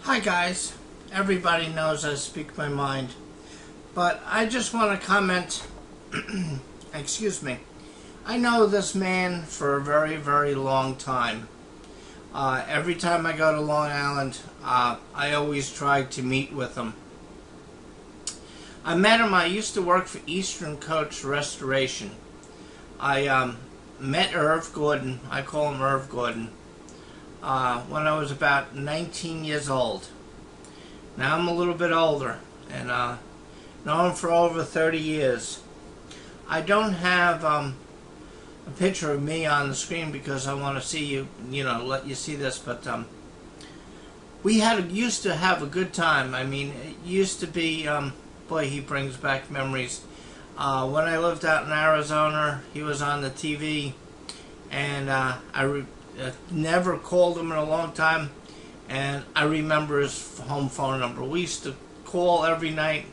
Hi guys, everybody knows I speak my mind, but I just want to comment, excuse me, I know this man for a very, very long time. Every time I go to Long Island, I always try to meet with him. I met him, I used to work for Eastern Coast Restoration. I met Irv Gordon, I call him Irv Gordon, when I was about 19 years old. Now I'm a little bit older, and known him for over 30 years. I don't have a picture of me on the screen because I want to see you, let you see this, but we used to have a good time. I mean, it used to be, boy, he brings back memories. When I lived out in Arizona, he was on the TV, and I never called him in a long time, and I remember his home phone number. We used to call every night,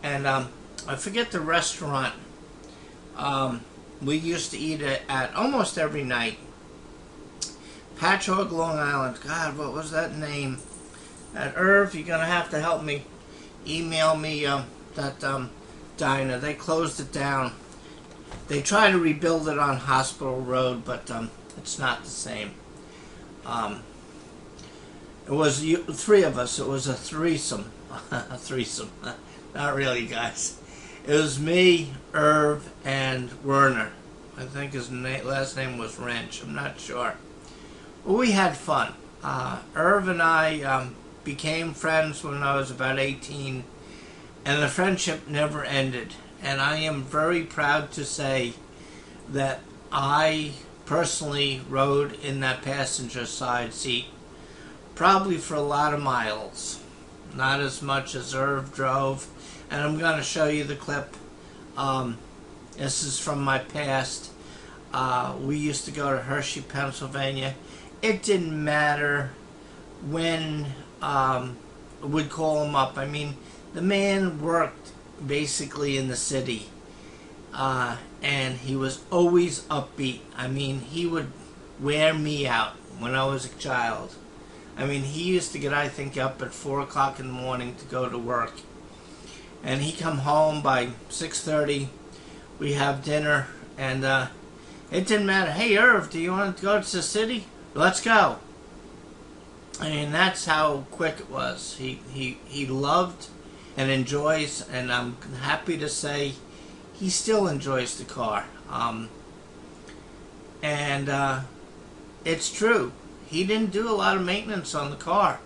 and I forget the restaurant we used to eat at almost every night. Patchogue, Long Island. God, what was that name? At Irv, you're going to have to help me. Email me that diner. They closed it down. They tried to rebuild it on Hospital Road, but it's not the same. It was three of us. It was a threesome. A threesome. Not really, guys. It was me, Irv, and Werner. I think his last name was Wrench. I'm not sure. But we had fun. Irv and I became friends when I was about 18, and the friendship never ended. And I am very proud to say that I personally rode in that passenger side seat probably for a lot of miles. Not as much as Irv drove. And I'm going to show you the clip. This is from my past. We used to go to Hershey, Pennsylvania. It didn't matter when we'd call him up. I mean, the man worked basically in the city. And he was always upbeat. I mean, he would wear me out when I was a child. I mean, he used to get, I think, up at 4 o'clock in the morning to go to work. And he'd come home by 6:30. We have dinner, and it didn't matter. Hey, Irv, do you want to go to the city? Let's go. I mean, that's how quick it was. He loved and enjoys, and I'm happy to say he still enjoys the car. It's true. He didn't do a lot of maintenance on the car.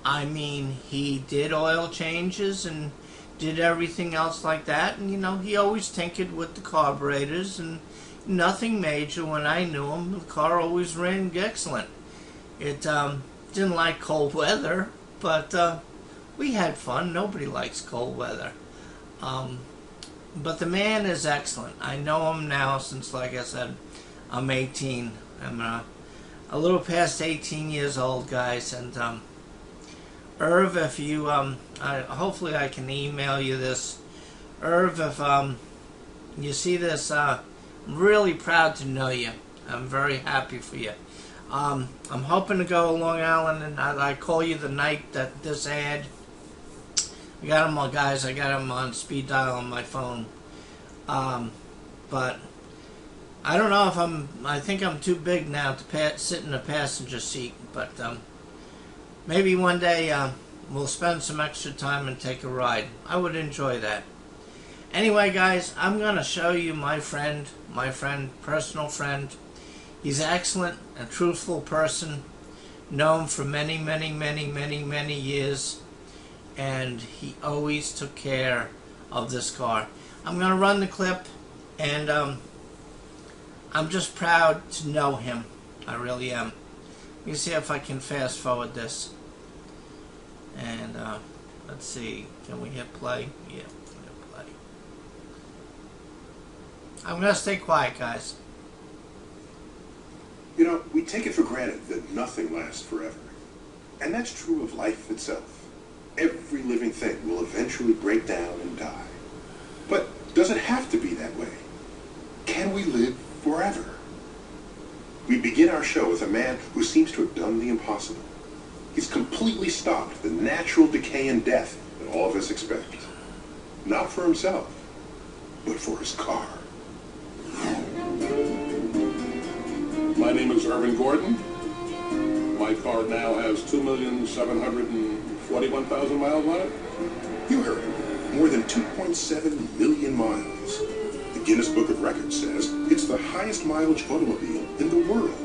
I mean, he did oil changes and did everything else like that, and he always tinkered with the carburetors, and nothing major. When I knew him, the car always ran excellent. It didn't like cold weather, but we had fun. Nobody likes cold weather. But the man is excellent. I know him now since, like I said, I'm 18. I'm a little past 18 years old, guys, and Irv, if you, hopefully I can email you this. Irv, if you see this, I'm really proud to know you. I'm very happy for you. I'm hoping to go to Long Island, and I call you the night that this ad. I got them, guys. I got them on speed dial on my phone. But I don't know if I think I'm too big now to sit in a passenger seat, but maybe one day we'll spend some extra time and take a ride. I would enjoy that. Anyway, guys, I'm going to show you my friend, personal friend. He's excellent, a truthful person, known for many, many, many, many, many years, and he always took care of this car. I'm going to run the clip, and I'm just proud to know him. I really am. Let me see if I can fast forward this. And let's see, can we hit play? Yeah, we hit play. I'm going to stay quiet, guys. We take it for granted that nothing lasts forever. And that's true of life itself. Every living thing will eventually break down and die. But does it have to be that way? Can we live forever? We begin our show with a man who seems to have done the impossible. he's completely stopped the natural decay and death that all of us expect. Not for himself, but for his car. My name is Irvin Gordon. My car now has 2,741,000 miles on it. You heard him. More than 2.7 million miles. The Guinness Book of Records says it's the highest mileage automobile in the world.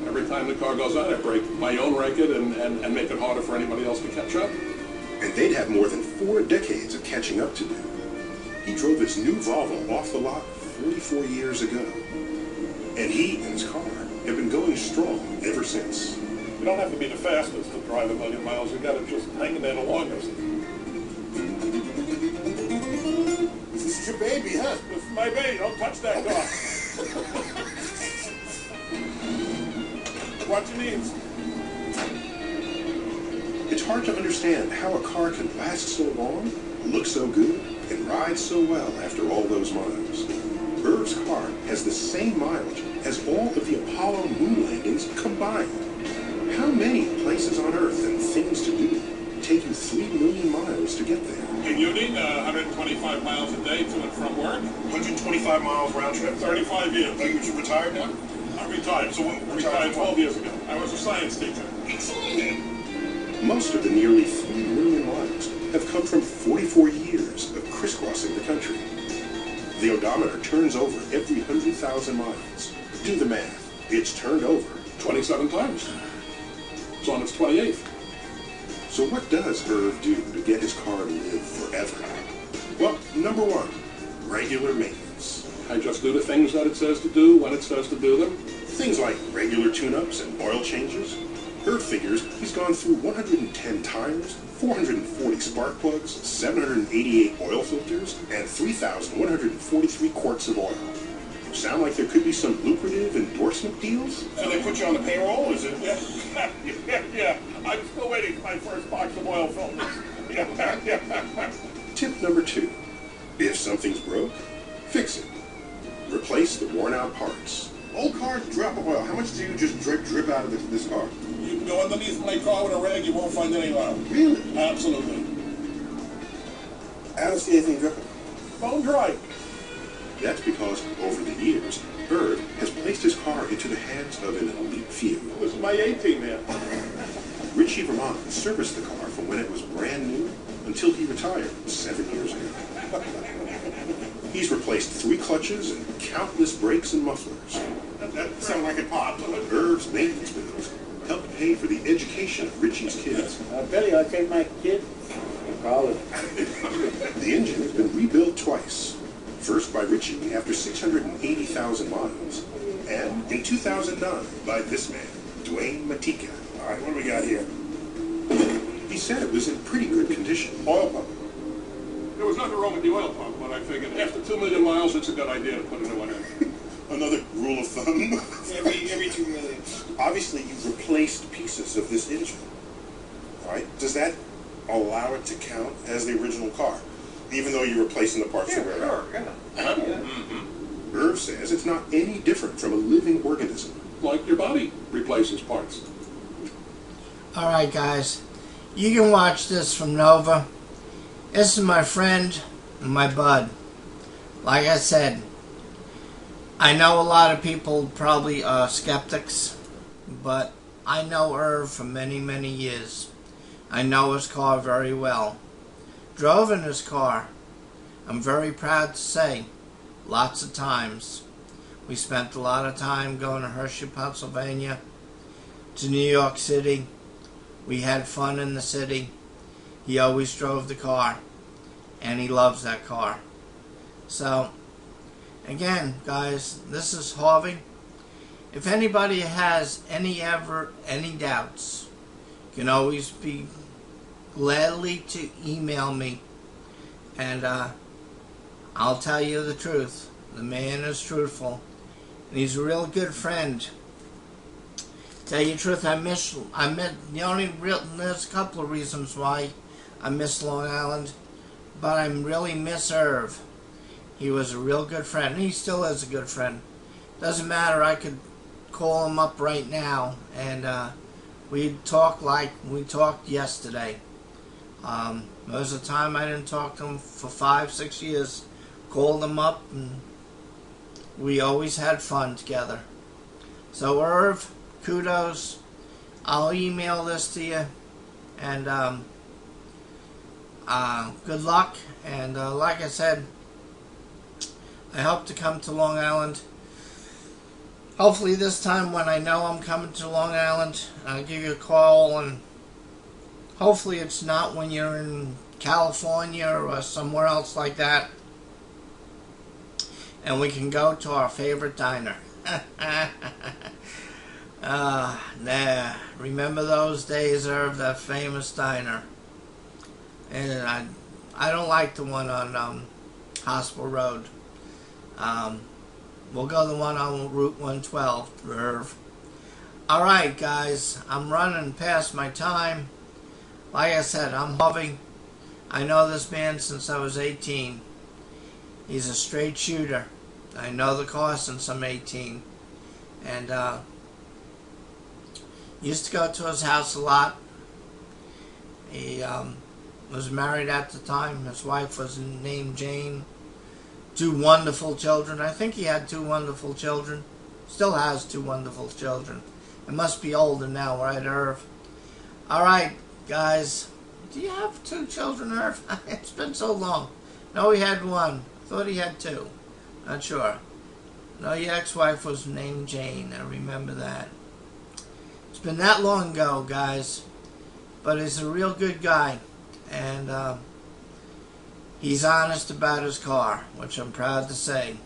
Every time the car goes out, I break my own record and make it harder for anybody else to catch up. And they'd have more than 4 decades of catching up to do. He drove his new Volvo off the lot 44 years ago. And he and his car have been going strong ever since. You don't have to be the fastest to drive 1,000,000 miles. You got to just hang in there the longest. This is your baby, huh? This is my baby. Don't touch that car. Watch your knees. It's hard to understand how a car can last so long, look so good, and ride so well after all those miles. Irv's car has the same mileage as all of the Apollo moon landings combined. How many places on Earth and things to do take you 3 million miles to get there? And you need 125 miles a day to and from work. 125 miles round trip? 35 years. Are you retired now? I'm retired. So what? Retired 12 years ago. I was a science teacher. Excellent. Most of the nearly 3 million miles have come from 44 years of crisscrossing the country. The odometer turns over every 100,000 miles. Do the math. It's turned over 27 times. It's on its 28th. So what does Irv do to get his car to live forever? Well, number one, regular maintenance. I just do the things that it says to do when it says to do them. Things like regular tune-ups and oil changes. Irv figures he's gone through 110 tires, 440 spark plugs, 788 oil filters, and 3,143 quarts of oil. Sound like there could be some lucrative endorsement deals? So they put you on the payroll, is it? Yeah. I'm still waiting for my first box of oil filters. Yeah. Tip number 2. If something's broke, fix it. Replace the worn-out parts. Old cars drop oil. How much do you just drip out of this car? You can go underneath my car with a rag, you won't find any oil. Really? Absolutely. I don't see anything dripping. Bone dry. That's because, over the years, Irv has placed his car into the hands of an elite few. This is my A-team, man. Richie Vermont serviced the car from when it was brand new until he retired 7 years ago. He's replaced 3 clutches and countless brakes and mufflers. That sounds like it popped. Irv's maintenance bills help pay for the education of Richie's kids. Billy, I'll take my kid to college. The engine has been rebuilt twice. First by Richie after 680,000 miles, and in 2009 by this man, Dwayne Matika. All right, what do we got here? He said it was in pretty good condition. Oil pump. There was nothing wrong with the oil pump, but I figured after 2 million miles, it's a good idea to put a new one in. Another rule of thumb. every 2 million. Obviously, you've replaced pieces of this engine. All right? Does that allow it to count as the original car, even though you're replacing the parts that wear out? Yeah. Irv says it's not any different from a living organism. Like your body replaces parts. Alright guys, you can watch this from Nova. This is my friend and my bud. Like I said, I know a lot of people probably are skeptics, but I know Irv for many, many years. I know his car very well. Drove in his car, I'm very proud to say, lots of times. We spent a lot of time going to Hershey, Pennsylvania, to New York City. We had fun in the city. He always drove the car, and he loves that car. So, again, guys, this is Harvey. If anybody has any doubts, you can always be gladly to email me, and I'll tell you the truth. The man is truthful, and he's a real good friend. Tell you the truth, there's a couple of reasons why I miss Long Island, but I really miss Irv. He was a real good friend, and he still is a good friend. Doesn't matter, I could call him up right now and we talk like we talked yesterday. Most of the time I didn't talk to him for 5-6 years. Called him up and we always had fun together. So Irv, kudos. I'll email this to you, and good luck. And like I said, I hope to come to Long Island. Hopefully this time when I know I'm coming to Long Island, I'll give you a call, and hopefully it's not when you're in California or somewhere else like that, and we can go to our favorite diner. Nah. Remember those days, Irv? That famous diner. And I don't like the one on Hospital Road. We'll go the one on Route 112, Irv. Alright, guys. I'm running past my time. Like I said, I'm Harvey. I know this man since I was 18. He's a straight shooter. I know the cost since I'm 18. And used to go to his house a lot. He was married at the time. His wife was named Jane. 2 wonderful children. I think he had 2 wonderful children. Still has 2 wonderful children. It must be older now, right, Irv? Alright, guys. Do you have 2 children, Irv? It's been so long. No, he had 1. Thought he had 2. Not sure. No, your ex-wife was named Jane. I remember that. It's been that long ago, guys. But he's a real good guy. And he's honest about his car, which I'm proud to say.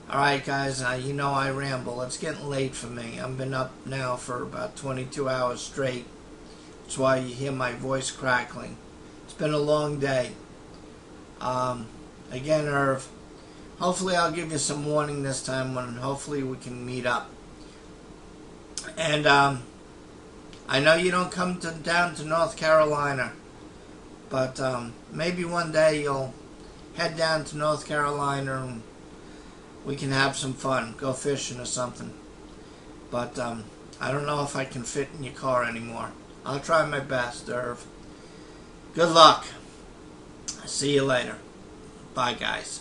Alright, guys. You know I ramble. It's getting late for me. I've been up now for about 22 hours straight. That's why you hear my voice crackling. It's been a long day. Again, Irv, hopefully I'll give you some warning this time when hopefully we can meet up. And I know you don't come down to North Carolina, but maybe one day you'll head down to North Carolina and we can have some fun, go fishing or something. But I don't know if I can fit in your car anymore. I'll try my best, Irv. Good luck. See you later. Bye, guys.